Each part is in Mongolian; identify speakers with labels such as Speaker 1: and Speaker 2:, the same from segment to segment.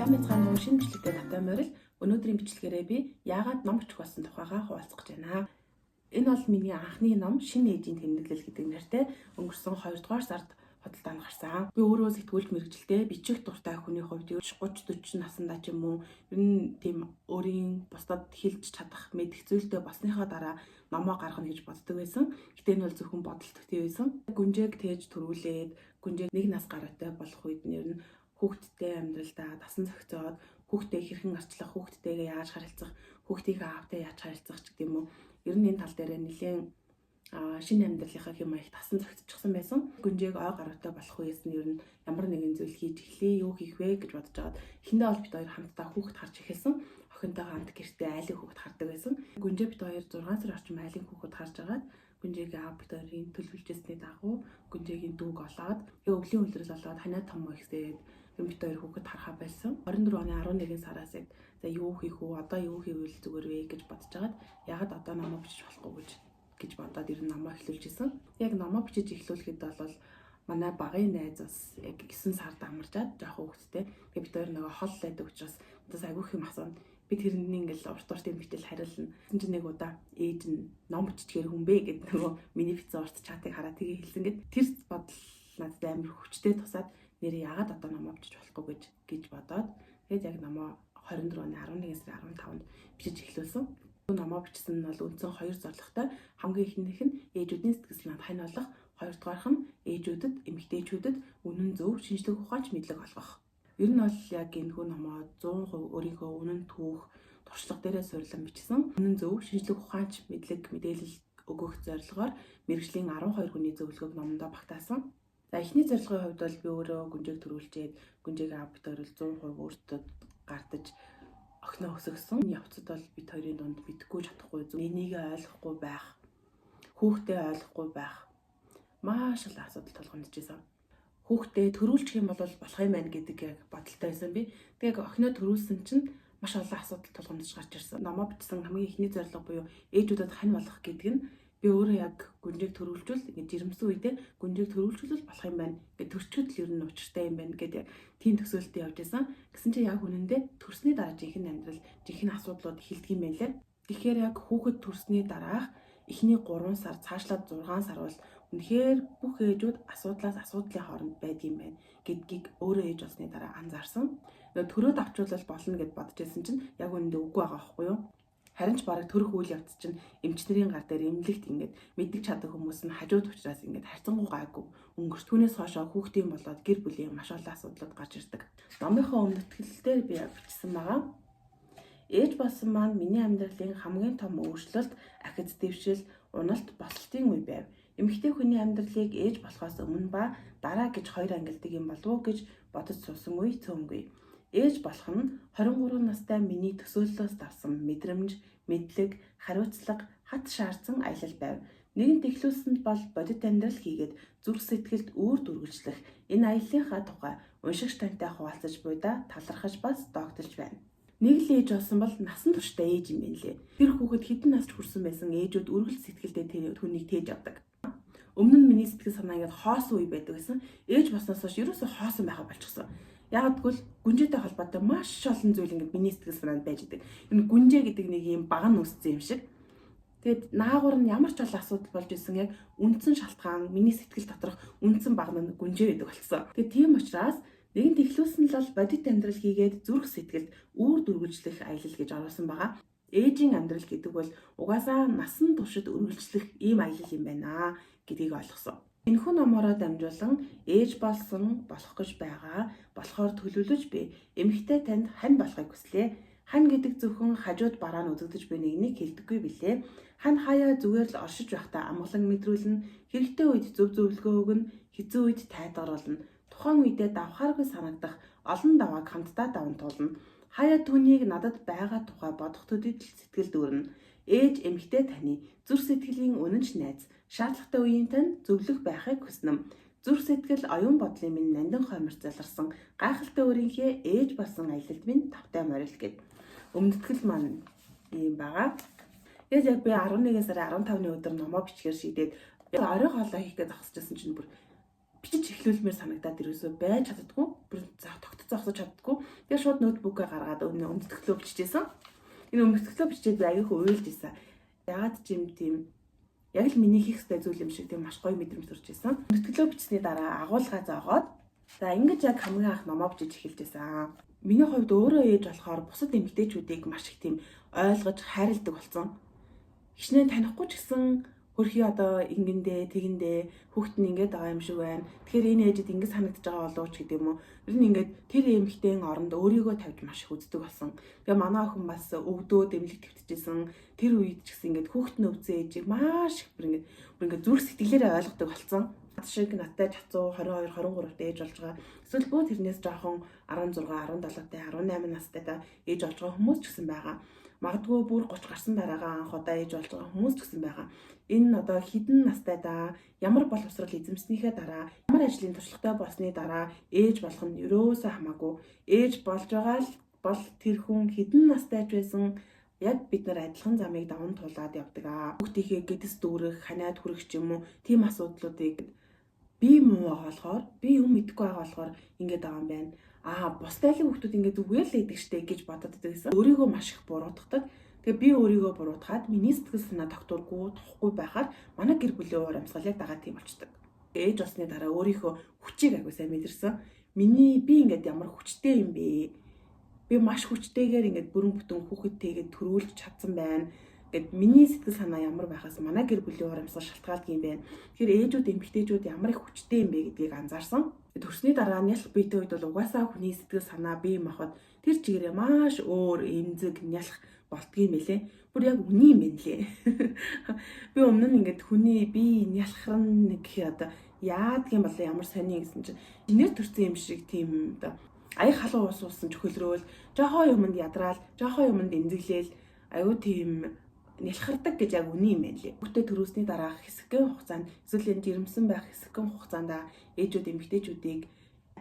Speaker 1: Сайн мэцхан шинэ бичлэгтэй тавтай морил өнөөдрийн бичлэгээрээ би яагаад ном бичих болсон тухайгаа хуваалцах гэж байна. Энэ бол миний анхны ном Шинэ ээжийн тэмдэглэл гэдэг нэртэй өнгөрсөн 2 дугаар сард худалдаанд гарсан. Би өөрөө сэтгүүлд мэргэжилтэй бичих дуртай хүний хувьд 30-40 наснда ч юм уу ер нь тийм өөрийн бусдад хэлж чадах мэдэх зүйлтэй болсныхаа дараа номоо гаргана гэж боддог байсан. Гэтэ энэ бол зөвхөн бодол төдий байсан. Гүнжээг тээж төрүүлээд гүнжээг 1 нас гаруйтай болох үед нь ер нь хүүхдтэй амьдралдаа дасан зохицоод хүүхдээ хэрхэн арчлах, хүүхдтэйгээ яаж харилцах, хүүхдийн аавтай яаж харилцах ч гэдэг юм уу. Ер нь энэ тал дээр нэлээд шинэ амьдралынхаа хэм маягт дасан зохицчихсан байсан. Гүнжээг ой гаруйтай болох үеэс нь ер нь ямар нэгэн зүйл хийж эхлэе, юу хийх вэ гэж бодож байгаад эхэндээ бол бид хоёр хамтдаа хүүхд харж эхэлсэн. Охинтойгоо хамт гэртээ айлын хүүхд хардаг байсан. Гүнжээ бид хоёр 6 сар орчим айлын хүүхд харж агаад гүнжээгийн аав бид хоёрын төлөвлөжсөний дагуу гүнжээгийн дүүг олоод өвлийн үлрэл болоод ханаа том ихсээд бид хоёр хүүхэд харахаа байсан. 24 оны 11 сараас за юу хийх вэ? Одоо юу хийвэл зүгээр вэ гэж бодож агаад ягаад одоо номоо бичиж болохгүй гэж бодоод ер нь номоо эхлүүлж исэн. Яг номоо бичиж эхлүүлэхэд бол манай багын найз бас яг 9 сард амарчаад жоохон хүүхэдтэй. Тэгээ бид хоёр нөгөө хол лайд учраас одоо айгүйх юм асууна. Би тэрний ингээл урт уртын битэл хариулна. Тэгсэн чинь нэг удаа ээж нь ном биччихэр хүн бэ гэд нөгөө миний бичсэн урт чатыг хараад тэгээ хэлсэн гэд тэр бодол надад амар хүчтэй тусаад нэр яагаад одоо номоо бичиж болохгүй гэж бодоод тэгээд яг номоо 24 оны 11 сарын 15-нд бичиж эхлүүлсэн. Номоо бичсэн нь бол үндсэн 2 зорилготой. Хамгийн ихнийх нь ээжүүдийн сэтгэл санаанд хань болох, хоёрдугаарх нь ээжүүдэд, эмэгтэйчүүдэд үнэн зөв, шинжлэх ухаанч мэдлэг олгох. Ер нь бол яг энэхүү номоо 100% өөрийнхөө үнэн түүх, туршлага дээрээ суурилан бичсэн. Үнэн зөв, шинжлэх ухаанч мэдлэг мэдээлэл өгөх зорилгоор мэргэжлийн 12 хүний зөвлөгөөг номондоо багтаасан. За эхний зорилгын хувьд бол би өөрөө гүнжээг төрүүлжээд гүнжээг аав бид хоёр 100% өөртөө гардаж охиноо өсгсөн. Явцад бол бид хоёрын дунд мэдгүй чадахгүй зүг энийгээ ойлгохгүй байх, хүүхдээ ойлгохгүй байх маш их асуудал тулгамдж байсан. Хүүхдээ төрүүлчих юм бол болох юм байна гэдэг яг бодолтой байсан би. Тэгээд охиноо төрүүлсэн чинь маш олон асуудал тулгамдж гарч ирсэн. Номоо бичсэн хамгийн ихний зорилго буюу ээжүүдэд хань болох гэдэг нь би өөрөө яг гүнжээг төрүүлжүүл ингэж жирэмсэн үедээ гүнжээг төрүүлжүүл болох юм байна. Ингээд төрчгөд л ер нь учиртай юм байна гэдэг тийм төсөөлтөд явж байсан. Гэсэн чинь яг үнэндээ төрсний дараа жинхэнэ амьдрал, жинхэнэ асуудлууд эхэлдэг юм байлээ. Тэгэхээр яг хүүхэд төрсний дараах эхний 3 сар цаашлаад 6 сар бол үнэхээр бүх ээжүүд асуудлын хооронд байдаг юм байна гэдгийг өөрөө ээж болсны дараа анзаарсан. Нөгөө төрөөд авчруулал болно гэд бодож байсан чинь яг үнэндээ үгүй байгаа байхгүй юу? Харин ч бараг төрөх үйл явц чинь эмчнэрийн гар дээр эмнэлэгт ингээд мэддэг чаддаг хүмүүс нь хажууд учраас ингээд харьцангуй гайгүй өнгөрч түүнээс хойшоо хүүхдийн болоод гэр бүлийн маш олон асуудлууд гарч ирдэг. Номынхоо өмнөтгөлдөө би бичсэн байгаа. Ээж болсон маань миний амьдралын хамгийн том өөрчлөлт, ахиц дэвшил, уналт, босолтын үе байв. Эмэгтэй хүний амьдралыг ээж болохоос өмнө ба дараа гэж 2 ангилдаг юм болов уу гэж бодож суусан үе цөөнгүй. Ээж болох нь 23 настай миний төсөөллөөс давсан мэдрэмж, мэдлэг, хариуцлага, хат шаардсан аялал байв. Нэгэнт эхлүүлсэнд бол бодит амьдрал хийгээд зүрх сэтгэлд үүр дүргэлжлэх энэ аяллахаа тухай уншигч тантай хуваалцаж буйдаа талархаж бас доогдолж байна. Нэг л ээж болсон бол насан туршдаа ээж юм байна лээ. Тэр хүүхэд хэдэн насч хүрсэн байсан ээжүүд үргэлж сэтгэлдээ түүнийг тээж авдаг. Өмнө нь миний сэтгэл санаа ингээд хоосон үе байдаг гэсэн. Ээж болсноос хойш ерөөсөө хоосон байха болчихсон. Яг тэгвэл гүнжээтэй холбоотой маш олон зүйл ингээд миний сэтгэл санаанд байж идэг. Энэ гүнжээ гэдэг нэг юм баг нь үссэн юм шиг. Тэгэд наагур нь ямар ч олон асуудал болж исэн яг үндсэн шалтгаан миний сэтгэл доторх үндсэн баг нь гүнжээ гэдэг болсон. Тэгээд тийм учраас нэгэнт эхлүүлсэн л бол бодит амьдрал хийгээд зүрх сэтгэлд үүр дүргэлжлэх аялал гэж оруулсан байгаа. Ээжийн амьдрал гэдэг бол угаасаа насан туршид үргэлжлэх ийм аялал юм байна гэдгийг ойлгосон. Энэхүү номороо дамжуулан ээж болсон болох гэж байгаа болохоор төлөвлөж би эмэгтэй танд хань болохыг хүслээ. Хань гэдэг зөвхөн хажууд бараа нь үзэгдэж буй нэгнийг хэлдэггүй билээ. Хань хаяа зүгээр л оршиж байхдаа амгалан мэдрүүлнэ. Хэрэгтэй үед зөв зөвлөгөө өгнө. Хэцүү үед тайлбар болно. Тухайн үедээ давхааргүй санагдах олон давааг хамтдаа даван туулна. Хаяа түүнийг надад байгаа тухай бодох төдийд сэтгэл дүүрнэ. Ээж эмэгтэй таны зүрх сэтгэлийн үнэнч найз, шаардлагатай үеийн тань зөвлөх байхыг хүснэ. Зүрх сэтгэл оюун бодлын минь нандин хоймор заларсан гайхалтай өөрийнхөө ээж болсон аялалд минь тавтай морил гэд өмнөтгэл маань ийм байгаа. Яг би 11 сарын 15-ны өдөр номоо бичгээр шийдээд орой хоолой хийх гэж зогсчихсан чинь бүр бичиж эхлүүлмээр санагдаад ирээсөө байж чаддгүй бүр за тогтсон. зогсож чаддгүй. Тэгээ шууд ноутбукаа гаргаад өмнөдгөлөө бичижсэн. Энэ өмнөдгөлөө бичээд би аягүй уйлж исэн. Ягаад ч юм тийм яг л миний хийх ёстой зүйл юм шиг тийм маш гоё мэдрэмж төрж исэн. Өмнөдгөлөө бичсний дараа агуулга зоогоод за ингэж яг хамгийн анх номоо бичиж эхэлж исэн. Миний хувьд өөрөө ээж болохоор бусад эмэгтэйчүүдийг маш их тийм ойлгож хайрладаг болсон. Хичнээн танихгүй ч гэсэн хөрхий одоо ингэндээ тэгэндээ хүүхэд нь ингэж байгаа юм шиг байна. Тэгэхээр энэ ээжэд ингэ санагдаж байгаа болов ч гэдэг юм уу. Ер нь ингэж тэр эмэгтэйн оронд өөрийгөө тавьж маш их үздэг болсон. Тэгээ манай охин бас өвдөө дэмлэг твтчихсэн. Тэр үед ч гэсэн ингэж хүүхэд нь өвцөө ээжийг маш их бүр ингэ зүрх сэтгэлээрээ ойлгодог болсон. Шиг надтай цацуу 22 23 ээж болж байгаа. Эсвэл бөө тэрнээс жоохон 16 17 та 18 настай та ээж болж байгаа хүмүүс ч гэсэн байгаа. Магадгүй бүр 30 гарсан дараагаа анх удаа ээж болж байгаа хүмүүс ч гэсэн байгаа. Энэ одоо хідэн настай да ямар боловсрол эзэмснийхээ дараа ямар ажлын туршлагатай болсны дараа ээж болох нь ерөөсөө хамаагүй. Ээж болж байгаа л бол тэр хүн хідэн настай ч байсан яг бид нар адилхан замыг даван туулаад явдаг аа. Хүүхдийнхээ гэдэс дүүрэх, ханаад хүрэх ч юм уу тийм асуудлуудыг би муу байгаа болохоор би юм мэдэхгүй байгаа болохоор ингэж байгаа юм байна. Бусдын хүүхдүүд ингэж үгүй л идэг штэ гэж бодод байсан. Өөрийгөө маш их буруутгадаг. Тэгээ би өөрийгөө буруутгаад миний сэтгэл санаа тогтворгүй, тухгүй байхаар манай гэр бүлийн уур амьсгал яг дагаад тийм болчдөг. Ээж болсны дараа өөрийнхөө хүчийг аягүй сайн мэдэрсэн. Би ингэж ямар хүчтэй юм бэ? Би маш хүчтэйгээр ингэж бүрэн бүтэн хүүхэдтэйгээ төрүүлж чадсан байна. Гэт миний сэтгэл санаа ямар байхаас манай гэр бүлийн уур амьсгал шалтгаалдаг юм байна. Тэгэхээр ээжүүд эмэгтэйчүүд ямар их хүчтэй юм бэ гэдгийг анзаарсан. Төрсний дараа нялх биетэй үед бол угаасаа хүний сэтгэл санаа бие махбод тэр чигээрээ маш өөр эмзэг нялх болдгийм байлээ. Бүр яг үний юм байна лээ. Би өмнө нь ингээд хүний бие нялхран гэх одоо яадаг юм бол ямар сони гэсэн чинь инээр төрсэн юм шиг тийм одоо аяг халуун ус уусан ч хөлрөөл жоохон юмд ядраал жоохон юмд эмзэглээл аюу тийм нялхардаг гэж яг үний юм байна лээ. Хүүхдээ төрөөсний дараа хэсэгхэн хугацаанд эсвэл энэ жирэмсэн байх хэсэгхэн хугацаанд ээжүүд эмэгтэйчүүдийг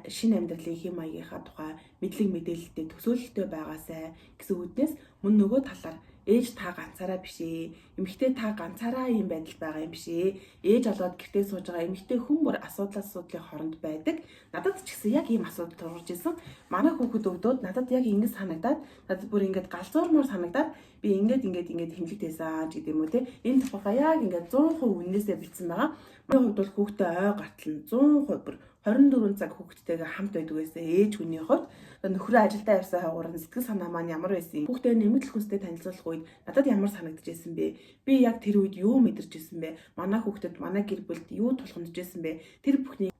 Speaker 1: шинэ амьдралын хэм маягийнхаа тухай мэдлэг мэдээлэлтэй төсөөлөлтэй байгаасай гэсэн үгнээс мөн нөгөө талаар ээж та ганцаараа биш ээ. Эмэгтэй та ганцаараа юм байдал байгаа юм биш ээ. Ээж олоод гэртээ сууж байгаа эмэгтэй хүн бүр асуудлын хооронд байдаг. Надад ч гэсэн яг ийм асуудал тулгарч ирсэн. Манай хүүхэд өвдөөд надад яг ингэ санагдаад надад бүр ингэж галзуурмаар санагдаад би ингэж хэмлэгтэйсэн гэдэг юм уу те. Энэ тухайга яг ингэж 100% үннээсээ битсэн байгаа. Миний хувьд бол хүүхдээ ой гартал нь 100% бүр 24 цаг хүүхдтэйгээ хамт байдаг байсан. Ээж хүний хувьд нөхрөө ажилдаа явсан хаагуур сэтгэл санаа маань ямар байсан юм. Хүүхдээ нэмэгдэл хүнстэй танилцуулах үед надад ямар санагдаж байсан бэ? Би яг тэр үед юу мэдэрч байсан бэ? Манай хүүхдэд манай гэр бүлд юу тулгамдж байсан бэ? Тэр бүхний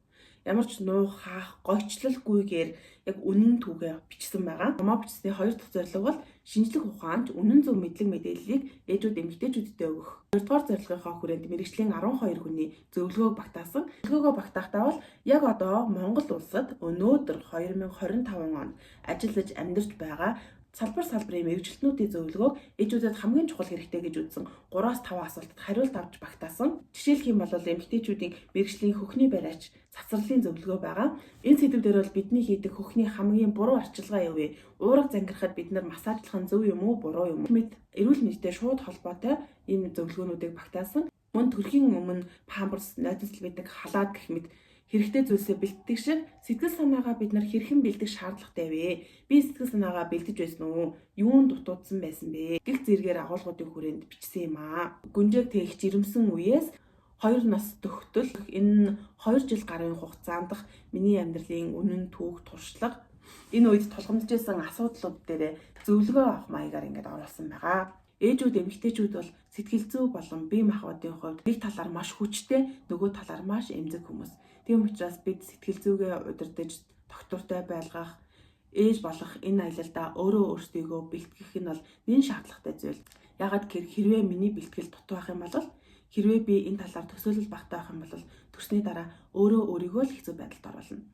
Speaker 1: ямар ч нуу хаах, гойчлолгүйгээр яг үнэн түүгээ бичсэн байгаа. Номоо бичсний хоёр дахь зорилго бол шинжлэх ухаанд үнэн зөв мэдлэг мэдээллийг ээжүүд эмэгтэйчүүдэд өгөх. Хоёрдугаар зорилгынхоо хүрээнд мэргэжлийн 12 хүний зөвлөгөөг багтаасан. Зөвлөгөөгөө багтаахдаа бол яг одоо Монгол улсад өнөөдөр 2025 онд ажиллаж амьдарч байгаа салбарын мэргэжилтнүүдийн зөвлөгөөг ээжүүдэд хамгийн чухал хэрэгтэй гэж үзсэн 3-5 асуултад хариулт авч багтаасан. Жишээлх юм бол эмэгтэйчүүдийн мэргэжлийн хөхний бариач цацралын зөвлөгөө байгаа. Энэ сэдв дээр бол бидний хийдэг хөхний хамгийн буруу арчилгаа юу вэ? Уурга зангирахад бид нар массажлах нь зөв юм уу, буруу юм уу? Эрүүл мэндтэй шууд холбоотой ийм зөвлөгөөнүүдийг багтаасан. Мөн төрхийн өмнө памперс, нойртол байдаг халаад гэх мэт хэрэгтэй зүйлсээ бэлддэг шиг сэтгэл санаагаа бид нар хэрхэн бэлдэх шаардлагатай вэ? Би сэтгэл санаагаа бэлдэж байсан уу? Юунд дутуудсан байсан бэ? Гэх зэргээр агуулгуудын хүрээнд бичсэн юм аа. Гүнжээг тээх жирэмсэн үеэс 2 нас төгтөл энэ 2 жил гарын хугацаанд миний амьдралын үнэн түүх туршлага энэ үед тулгамдж байсан асуудлууд дээр зөвлөгөө авах маягаар ингээд оруулсан байгаа. Ээжүүд эмэгтэйчүүд бол сэтгэл зүй болон бие махбодын хувьд нэг талаар маш хүчтэй, нөгөө талаар маш эмзэг хүмүүс. Тийм учраас бид сэтгэл зүйгээ удирдах, доктортой байлгах, ээж болох энэ аялалдаа өөрөө өөрсдийгөө бэлтгэх нь бол нэн шаардлагатай зүйл. Ягаад гэхээр хэрвээ миний бэлтгэл дутуу байх юм бол хэрвээ би энэ талаар төсөөлөл багтаах юм бол төрсний дараа өөрийгөө л хэцүү байдалд оруулна.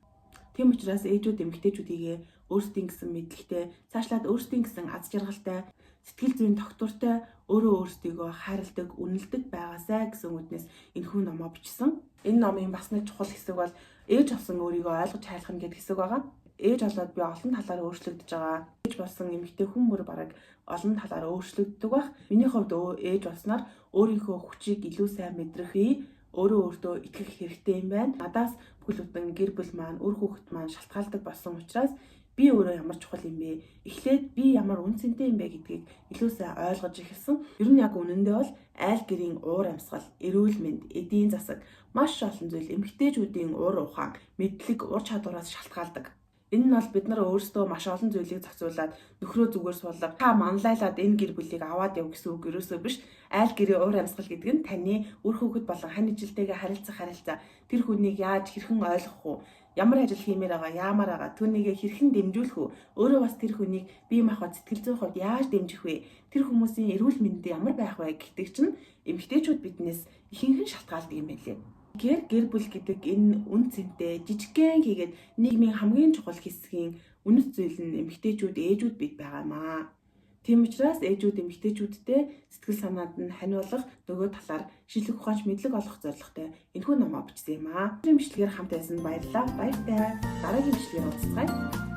Speaker 1: Тийм учраас ээжүүд эмэгтэйчүүдийгээ өөрсдийн гэсэн мэдлэгтэй, цаашлаад өөрсдийн гэсэн аз жаргалтай, сэтгэл зүйн доктортой өөртөө хайрладаг, үнэлдэг байгаасай гэсэн үгнээс энэхүү номоо бичсэн. Энэ номын бас нэг чухал хэсэг бол ээж болсон өөрийгөө ойлгож хайрлах нь гэдэг хэсэг байгаа. Ээж болоод би олон талаар өөрчлөгдөж байгаа. Ээж болсон эмэгтэй хүн бүр бараг олон талаар өөрчлөгддөг байх. Миний хувьд ээж болсноор өөрийнхөө хүчийг илүү сайн мэдрэх, өөртөө итгэх хэрэгтэй юм байна. Надаас бүхэл бүтэн гэр бүл маань, үр хүүхэд маань шалтгаалдаг болсон учраас би өөрөө ямар чухал юм бэ? Эхлээд би ямар үнцэнтэй юм бэ гэдгийг илүү сайн ойлгож эхэлсэн. Ер нь яг үнэндээ бол айл гэрийн уур амьсгал, эрүүл мэнд, эдийн засаг маш олон зүйл эмэгтэйчүүдийн уур ухаан, мэдлэг, ур чадвараас шалтгаалдаг. Энэ нь бол бид нар өөрсдөө маш олон зүйлийг зохицуулаад нөхрөө зүгээр суулгав. Та манлайлаад энэ гэр бүлийг аваад яв гэсэн үг ерөөсөө биш. Айл гэрийн уур амьсгал гэдэг нь таны үр хүүхэд болон хань ижилтэйгээ харилцаа, тэр хүнийг яаж хэрхэн ойлгох уу? Ямар ажил хиймээр байгаа, яамаар байгаа, түүнийгээ хэрхэн дэмжүүлэх үү? Өөрөө бас тэр хүнийг бие махбод сэтгэл зүйн хувьд яаж дэмжих вэ? Тэр хүмүүсийн эрүүл мэнд ямар байх вэ гэдэг чинь эмэгтэйчүүд биднээс ихэнх нь шалтгаалдаг юм байлээ. Гэр бүл гэдэг энэ үн цэнтэй жижигхэн хийгээд нийгмийн хамгийн чухал хэсгийн үнэт зүйл нь эмэгтэйчүүд, ээжүүд бид байгаамаа. Тийм учраас ээжүүд эмэгтэйчүүдтэй сэтгэл санаанд нь ханиулах, нөгөө талаар шилэг ухаанч мэдлэг олох зорилготой энэхүү номоо бичсэн юм аа. Энэ бичлэгээр хамт байсан баярлалаа. Баяртай. Дараагийн бичлэгээр уулзцгаая.